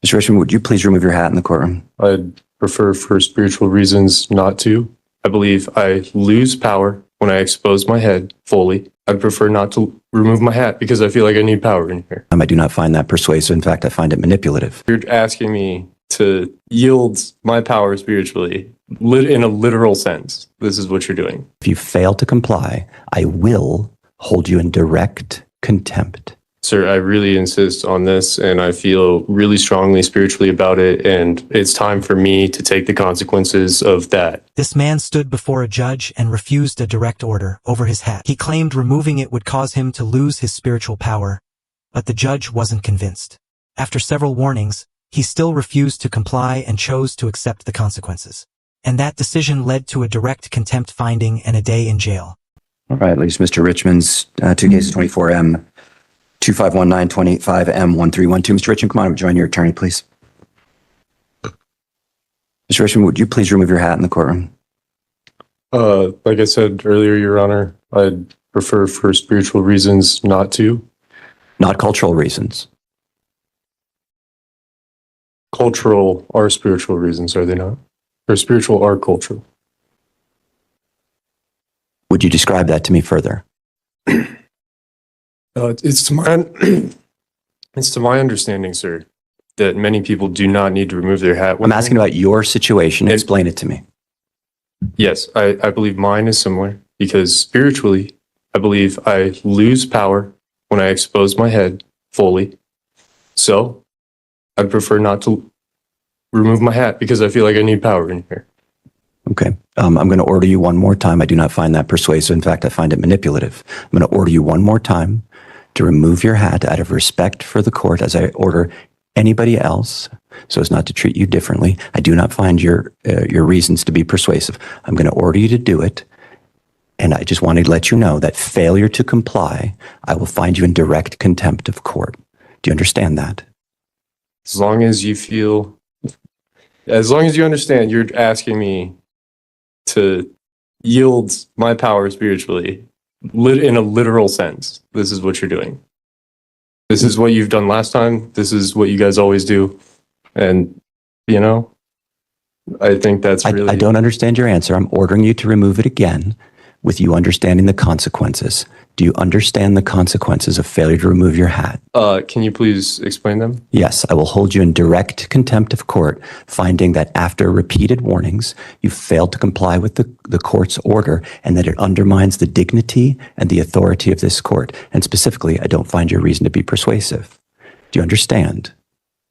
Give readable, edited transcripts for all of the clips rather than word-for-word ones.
Mr. Richmond, would you please remove your hat in the courtroom? I'd prefer for spiritual reasons not to. I believe I lose power when I expose my head fully. I'd prefer not to remove my hat because I feel like I need power in here. I do not find that persuasive. In fact, I find it manipulative. You're asking me to yield my power spiritually in a literal sense. This is what you're doing. If you fail to comply, I will hold you in direct contempt. Sir, I really insist on this, and I feel really strongly spiritually about it, and it's time for me to take the consequences of that. This man stood before a judge and refused a direct order over his hat. He claimed removing it would cause him to lose his spiritual power, but the judge wasn't convinced. After several warnings, he still refused to comply and chose to accept the consequences. And that decision led to a direct contempt finding and a day in jail. All right, ladies, Mr. Richmond's two cases, 24M, 2519, 25M1312. Mr. Richmond, come on over, join your attorney, please. Mr. Richmond, would you please remove your hat in the courtroom? Like I said earlier, Your Honor, I'd prefer for spiritual reasons not to. Not cultural reasons. Cultural are spiritual reasons, are they not? Or spiritual are cultural. Would you describe that to me further? It's to my understanding, sir, that many people do not need to remove their hat. I'm asking about your situation. Explain it to me. Yes, I believe mine is similar because spiritually, I believe I lose power when I expose my head fully. So I'd prefer not to remove my hat because I feel like I need power in here. Okay. I'm going to order you one more time. I do not find that persuasive. In fact, I find it manipulative. I'm going to order you one more time to remove your hat out of respect for the court as I order anybody else so as not to treat you differently. I do not find your reasons to be persuasive. I'm going to order you to do it. And I just wanted to let you know that failure to comply, I will find you in direct contempt of court. Do you understand that? As long as you understand, you're asking me to yield my power spiritually in a literal sense. This is what you're doing. This is what you've done last time. This is what you guys always do. And, I think that's really... I don't understand your answer. I'm ordering you to remove it again with you understanding the consequences. Do you understand the consequences of failure to remove your hat? Can you please explain them? Yes, I will hold you in direct contempt of court, finding that after repeated warnings, you failed to comply with the court's order and that it undermines the dignity and the authority of this court. And specifically, I don't find your reason to be persuasive. Do you understand?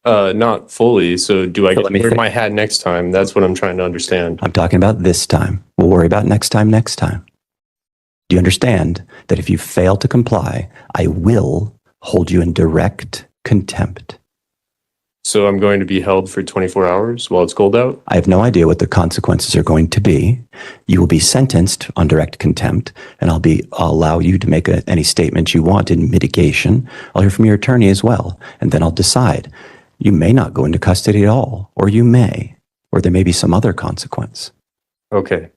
Not fully. So do I get to wear my hat next time? That's what I'm trying to understand. I'm talking about this time. We'll worry about next time. Do you understand that if you fail to comply, I will hold you in direct contempt? So I'm going to be held for 24 hours while it's cold out? I have no idea what the consequences are going to be. You will be sentenced on direct contempt, and I'll allow you to make any statement you want in mitigation. I'll hear from your attorney as well, and then I'll decide. You may not go into custody at all, or you may, or there may be some other consequence. Okay.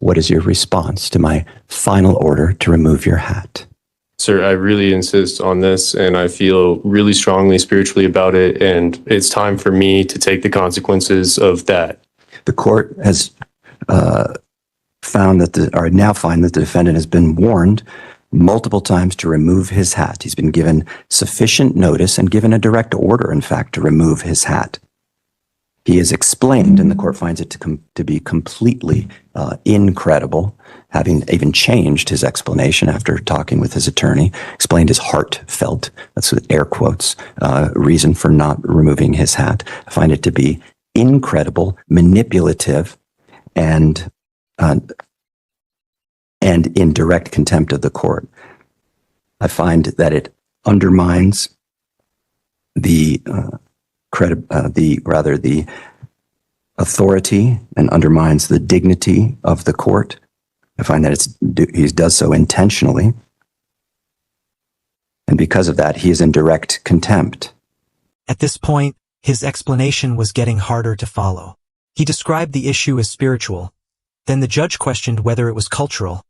What is your response to my final order to remove your hat? Sir, I really insist on this, and I feel really strongly spiritually about it, and it's time for me to take the consequences of that. The court has now find that the defendant has been warned multiple times to remove his hat. He's been given sufficient notice and given a direct order, in fact, to remove his hat. He is explained, and the court finds it to be completely incredible, having even changed his explanation after talking with his attorney, explained his heartfelt, that's with air quotes, reason for not removing his hat. I find it to be incredible, manipulative, and in direct contempt of the court. I find that it undermines the authority and undermines the dignity of the court. I find that he does so intentionally. And because of that, he is in direct contempt. At this point, his explanation was getting harder to follow. He described the issue as spiritual. Then the judge questioned whether it was cultural,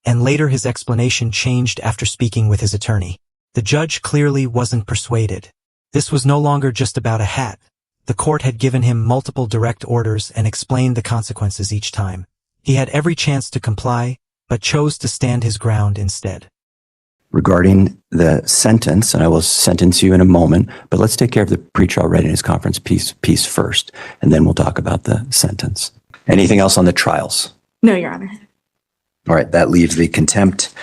and later his explanation changed after speaking with his attorney. The judge clearly wasn't persuaded. This was no longer just about a hat. The court had given him multiple direct orders and explained the consequences each time. He had every chance to comply, but chose to stand his ground instead. Regarding the sentence, and I will sentence you in a moment, but let's take care of the pretrial readiness conference piece first, and then we'll talk about the sentence. Anything else on the trials? No, Your Honor. All right, that leaves the contempt.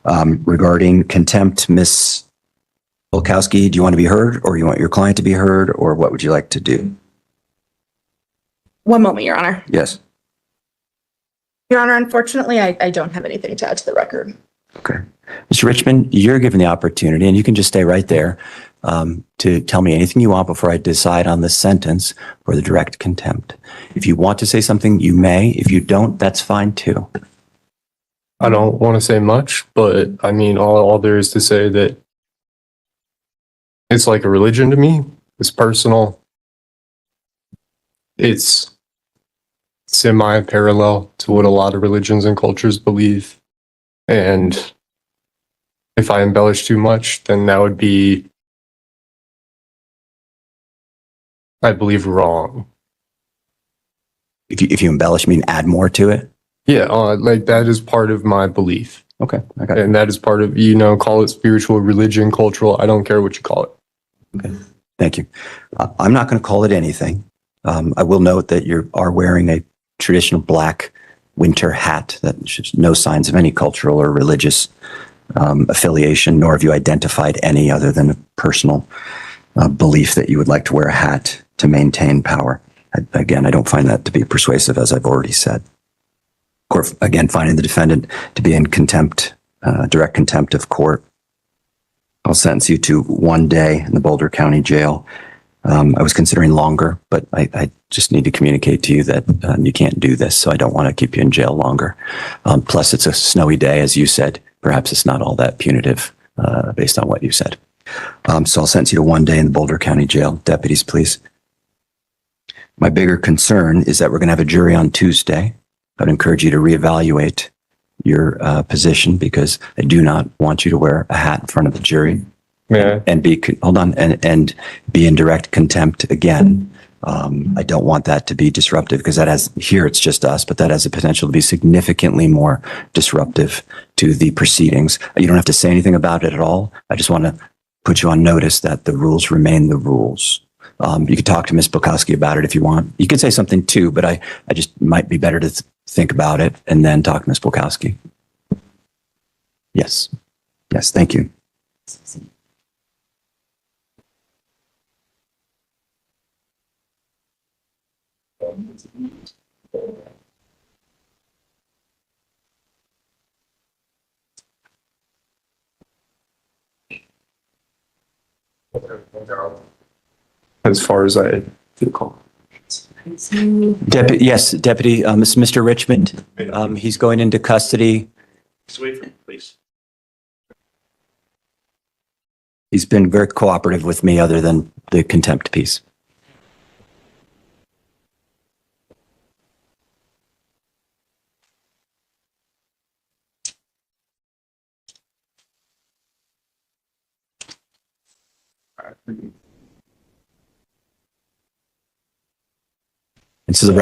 Regarding contempt, Ms. Bolkowski, do you want to be heard, or you want your client to be heard, or what would you like to do? One moment, Your Honor. Yes. Your Honor, unfortunately, I don't have anything to add to the record. Okay. Mr. Richmond, you're given the opportunity, and you can just stay right there, to tell me anything you want before I decide on the sentence for the direct contempt. If you want to say something, you may. If you don't, that's fine too. I don't want to say much, but I mean, all there is to say that it's like a religion to me. It's personal. It's semi-parallel to what a lot of religions and cultures believe. And if I embellish too much, then that would be, I believe, wrong. If you embellish, mean add more to it? Yeah, like that is part of my belief. Okay, I got it. And that is part of, call it spiritual, religion, cultural. I don't care what you call it. Okay, thank you. I'm not going to call it anything. I will note that you are wearing a traditional black winter hat that shows no signs of any cultural or religious affiliation, nor have you identified any other than a personal belief that you would like to wear a hat to maintain power. Again, I don't find that to be persuasive, as I've already said. Court, again, finding the defendant to be in contempt, direct contempt of court. I'll sentence you to 1 day in the Boulder County Jail. I was considering longer, but I just need to communicate to you that you can't do this, so I don't want to keep you in jail longer. Plus, it's a snowy day, as you said. Perhaps it's not all that punitive based on what you said. So I'll sentence you to 1 day in the Boulder County Jail. Deputies, please. My bigger concern is that we're going to have a jury on Tuesday. I'd encourage you to reevaluate your position, because I do not want you to wear a hat in front of the jury. Yeah. And be be in direct contempt again. I don't want that to be disruptive, because here it's just us, but that has the potential to be significantly more disruptive to the proceedings. You don't have to say anything about it at all. I just want to put you on notice that the rules remain the rules. You could talk to Ms. Bukowski about it if you want. You could say something too, but I just might be better to think about it and then talk to Ms. Bukowski. Yes. Yes, thank you. As far as I recall. Yes, Deputy, Mr. Richmond, he's going into custody. Just wait for me, please. He's been very cooperative with me, other than the contempt piece. And so the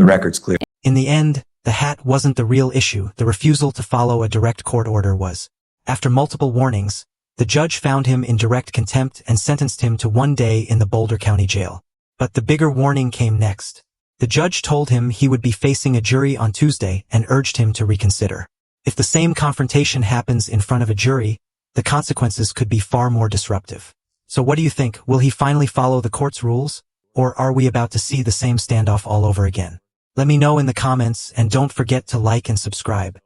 record's clear. In the end, the hat wasn't the real issue. The refusal to follow a direct court order was. After multiple warnings, the judge found him in direct contempt and sentenced him to 1 day in the Boulder County Jail. But the bigger warning came next. The judge told him he would be facing a jury on Tuesday and urged him to reconsider. If the same confrontation happens in front of a jury, the consequences could be far more disruptive. So what do you think? Will he finally follow the court's rules? Or are we about to see the same standoff all over again? Let me know in the comments, and don't forget to like and subscribe.